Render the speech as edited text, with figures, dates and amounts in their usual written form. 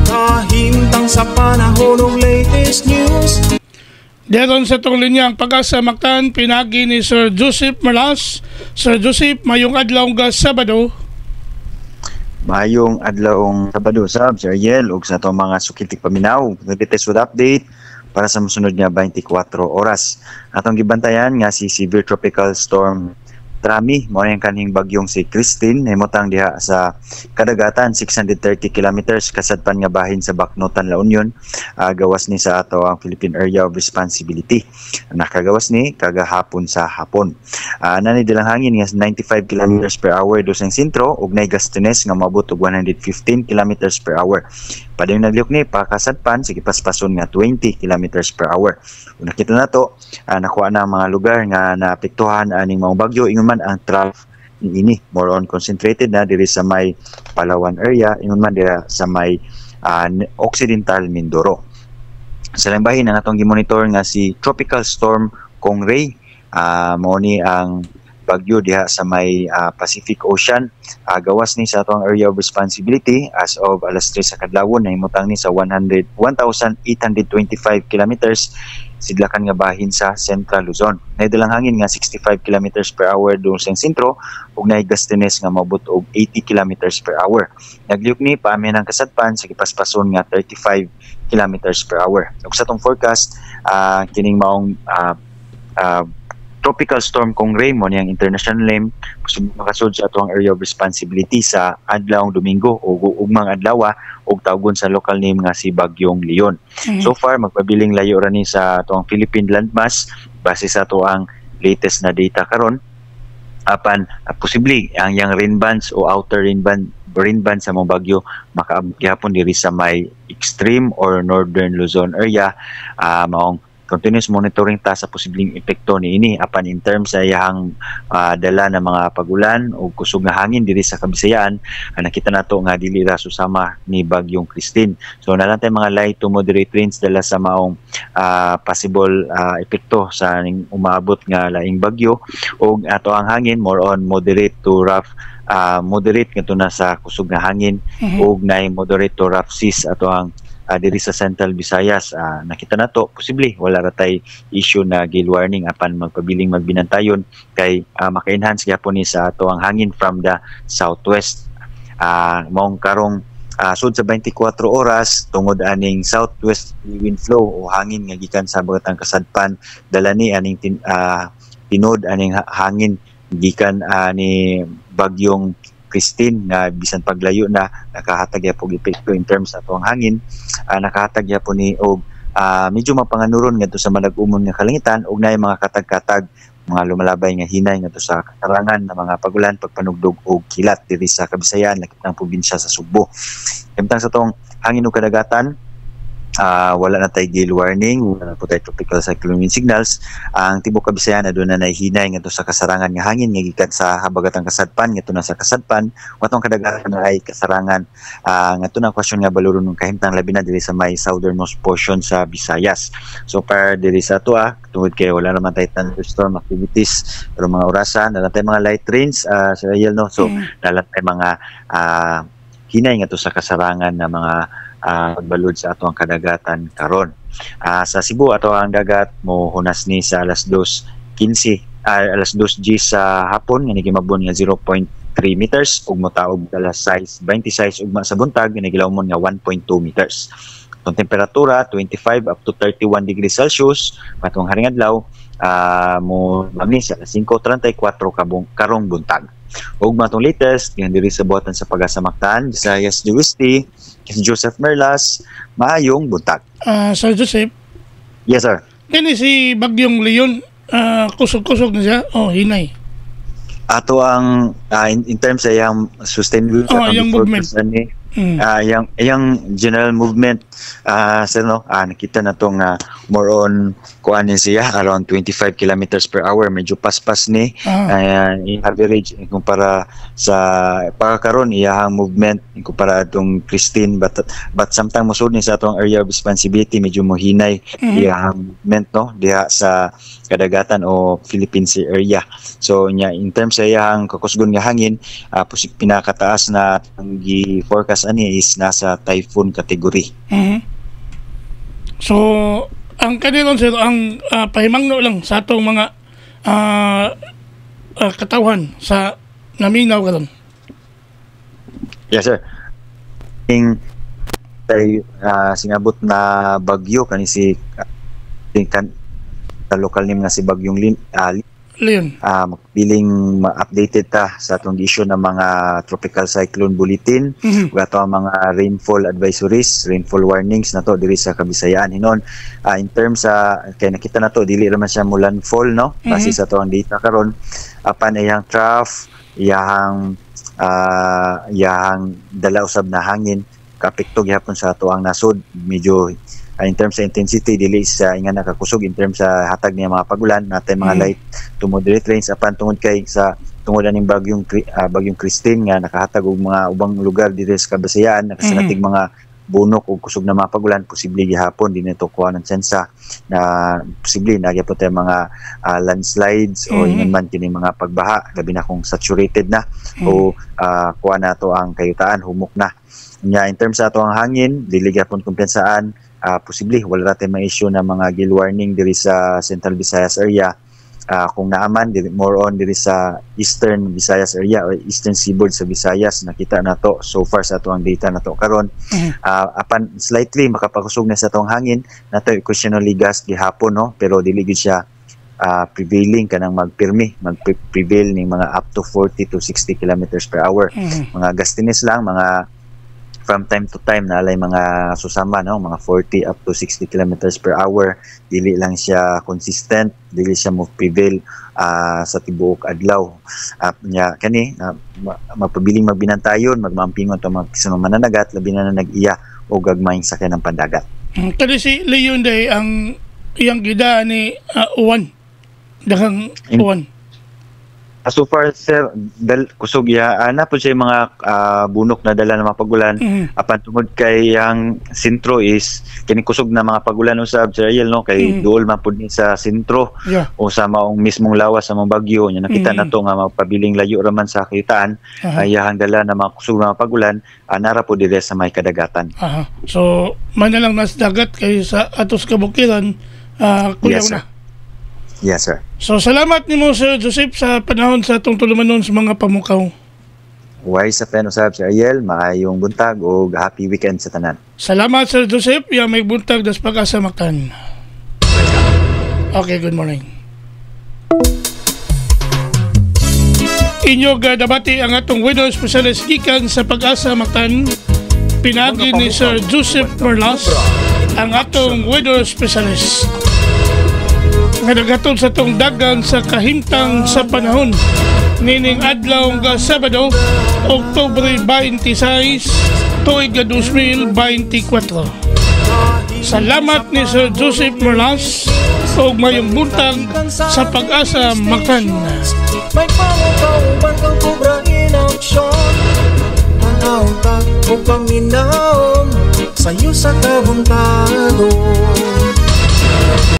Kahimtang sa panahon ng latest news. Deron sa itong linya ang Pag-asa Mactan, pinagi ni Sir Joseph Malas. Sir Joseph, mayong adlaw nga Sabado. Mayong adlawong Sabado sab Sir Yel ug sa ato mga sukitik paminaw. Latest with update para sa mosunod nga 24 oras. Atong gibantayan nga si Severe Tropical Storm Trami, mo yung kaning bagyong si Christine, himutang diha sa kadagatan 630 kilometers kasadpan nga bahin sa Bacnotan, La Union. Gawas ni sa ato ang Philippine Area of Responsibility. Nakagawas ni kagahapon sa hapon. Nani dilang hangin nga 95 kilometers per hour do sa sentro ug nay gustines nga moabot og 115 kilometers per hour. Padayong nagliok ni pakasadpan sige paspason nga 20 kilometers per hour. Kung nakita nato, nakuha na ang mga lugar nga naapektuhan aning mga bagyo, ingon man ang trough ini more on concentrated na diri sa may Palawan area, ingon man dira sa may Occidental Mindoro. Sa lambahin ang atong gimonitor nga si Tropical Storm Kongray, mao ni ang bagyo diha sa may Pacific Ocean. Gawas ni sa atong area of responsibility as of alas 3 sa kadlawon, nahimutang ni sa 1,825 kilometers sidlakan nga bahin sa Central Luzon. Naidalang hangin nga 65 kilometers per hour doon sa sentro ug nay gustines nga moabot og 80 kilometers per hour. Nagliuk ni paamin ang kasadpan sa gipaspason nga 35 kilometers per hour. Ug sa tong forecast, kining maong Tropical Storm Kongray mo niyang international name, makasud sa atong area of responsibility sa adlawng Domingo o ugmang adlaw og tawgon sa local name nga si Bagyong Leon. So far magpabiling layo ra ni sa atong Philippine landmass base sa ato ang latest na data karon. Apan posible ang yang rain bands o outer rain band sa mga bagyo makaabot gyapon diri sa may extreme or northern Luzon area. Maong continuous monitoring ta sa posibleng epekto ni ini apan in terms sa iyang dala ng mga pagulan o kusog nga hangin diri sa Kabisayaan. Nakita nato nga dili ra susama ni bagyong Christine. So nalang tay mga light to moderate rains dala sa maong possible epekto sa umaabot nga laing bagyo og ato ang hangin more on moderate to rough, moderate nga na sa kusog nga hangin ug nay moderate to rough seas ato ang diri sa Central Visayas. Nakita nato posible wala ra tay issue na gale warning apan magpabiling magbinantayon kay maka-enhance gyapon ni sa ato ang hangin from the southwest. Maong karong sud sa 24 oras tungod aning southwest wind flow o hangin nga gikan sa bagatang kasadpan, dala ni aning tinod aning hangin gikan ni bagyong Christine nga bisan paglayo na nakahatag yapon epekto in terms sa atong hangin. Nakahatag yapon ni og medyo mapanganuron ngadto sa manag-umon nga kalangitan ug naay mga katag-katag mga lumalabay nga hinay ngadto sa karangan ng mga pagulan, pagpanugdog og kilat diri sa Kabisayaan lakip ng probinsya sa Subo. Samtang sa tong hangin ug kadagatan, wala na tay gale warning, wala na po tay tropical cyclone signals. Ang tibok Kabisayaan aduna nay hinay ngadto sa kasarangan nga hangin nga gikan sa habagatang kasadpan ngadto na sa kasadpan. Watong kadagatan ay kasarangan ngadto na kwasyon nga baluron ng kahimtang labi na diri sa may southernmost portion sa Visayas. So par diri sa ato tungod kay wala naman tay thunderstorm activities pero mga orasan nalang tay mga light rains sa Yel no. So nalang tay mga hinay ngadto sa kasarangan na mga pagbalod sa ato ang kadagatan karon. Sa Cebu ato ang dagat mo hunas ni sa alas 2:15 alas 2:00 sa hapon nga nagimabon nga 0.3 meters ug motaog alas 6:26 ugma sa buntag nga nagilawmon nga 1.2 meters. Ang temperatura 25 up to 31 degrees Celsius matong haring adlaw mo mami sa 5:34 karong buntag. Ug matong latest nga diri sa buhatan sa Pag-asa Mactan, Visayas Diwisti, si Joseph Merlas, maayong buntag. Sir Joseph? Yes sir. Kani si Bagyong Leon, kusog-kusog na siya o hinay? Ato ang in terms sa iyang sustainability yung movement. Yung general movement nakita na tong more on kuan siya around 25 kilometers per hour, medyo paspas ni in average kumpara sa pagkakaroon iyang movement kumpara atong Christine but samtang mosud ni sa atong area of responsibility medyo mohinay iyang movement no diha sa kadagatan o Philippine Sea area. So in terms sa iyang kakusgon nga hangin pinakataas na ang gi-forecast ani is nasa typhoon category. So ang kanilon sir, ang pahimangno lang sa atong mga katawhan sa naminaw karon. Yes sir. Singabot na bagyo kani si sa local name nga si Bagyong Leon. Piling ma-updated ta sa atong issue ng mga tropical cyclone bulletin ug ato ang mga rainfall advisories, rainfall warnings na to diri sa Kabisayaan hinon. In terms sa kay nakita na to dili ra man siya mo landfall no base sa to ang data karon apan iyang trough iyang dala usab na hangin kapekto gyapon sa ato ang nasod medyo in terms sa intensity dili sa inga nakakusog in terms sa hatag niya mga pagulan natay mga light to moderate rains apan tungod kay sa tungod aning bagyong Christine nga nakahatag og mga ubang lugar diri sa Kabisayaan nakasanatig mga bunok o kusog na mga pagulan posible gihapon din ito kuha ng tsensa na posible nagyapon tay mga landslides o ingon man kini mga pagbaha labi na kung saturated na o kuha na to ang kayutaan humok na nya in terms sa ato ang hangin dili gyapon kumpensaan posible wala natin ma-issue na mga gale warning diri sa Central Visayas area kung naaman more on diri sa Eastern Visayas area or Eastern Seaboard sa Visayas nakita na to so far sa ato ang data na to karon apan slightly makapakusog na sa atong hangin nato occasionally gas gihapon no pero dili gid siya prevailing kanang mag-prevail ning mga up to 40 to 60 kilometers per hour mga gustines lang mga from time to time na alay mga susama no mga 40 up to 60 kilometers per hour dili lang siya consistent dili siya mo prevail sa tibuok adlaw nya kani mapabiling magbinantayon magmampingon to mga mananagat labi na nag-iya o gagmayng sakyan ng pandagat kani si Leon day ang iyang gida ni uwan daghang uwan. So far sir kusog ya ana po siya mga bunok na dala ng mga pagulan apan tungod kay ang sentro is kini kusog na mga pagulan usab Sir Ariel no kay duol man pud ni sa sentro o sa maong mismong lawas sa mga bagyo nya nakita na to nga mapabiling layo ra man sa kitaan ayahang dala na mga kusog na mga pagulan nara po dire sa may kadagatan. So man na lang nas dagat kay sa atos kabukiran kuyaw na. Yes, sir. So, salamat nimo Sir Joseph sa panahon sa atong tulumanon sa mga pamukaw. Wise sa penusab, Sir Ariel. Maayong buntag o happy weekend sa tanan. Salamat, Sir Joseph. Yung may buntag das Pag-asa Mactan. Okay, good morning. Inyo gadabati ang atong weather specialist gikan sa Pag-asa Mactan. Pinagi ni Sir Joseph Merlas, ang atong weather specialist. Nagagatod sa tong dagan sa kahimtang sa panahon nining adlaw nga Sabado, Oktubre 26, tuig 2024. Salamat ni Sir Joseph Merlas ug mayong buntag sa Pag-asa Mactan. May pangutauban kang kubra in action Panahon ta o paminaon Sa'yo sa kabuntado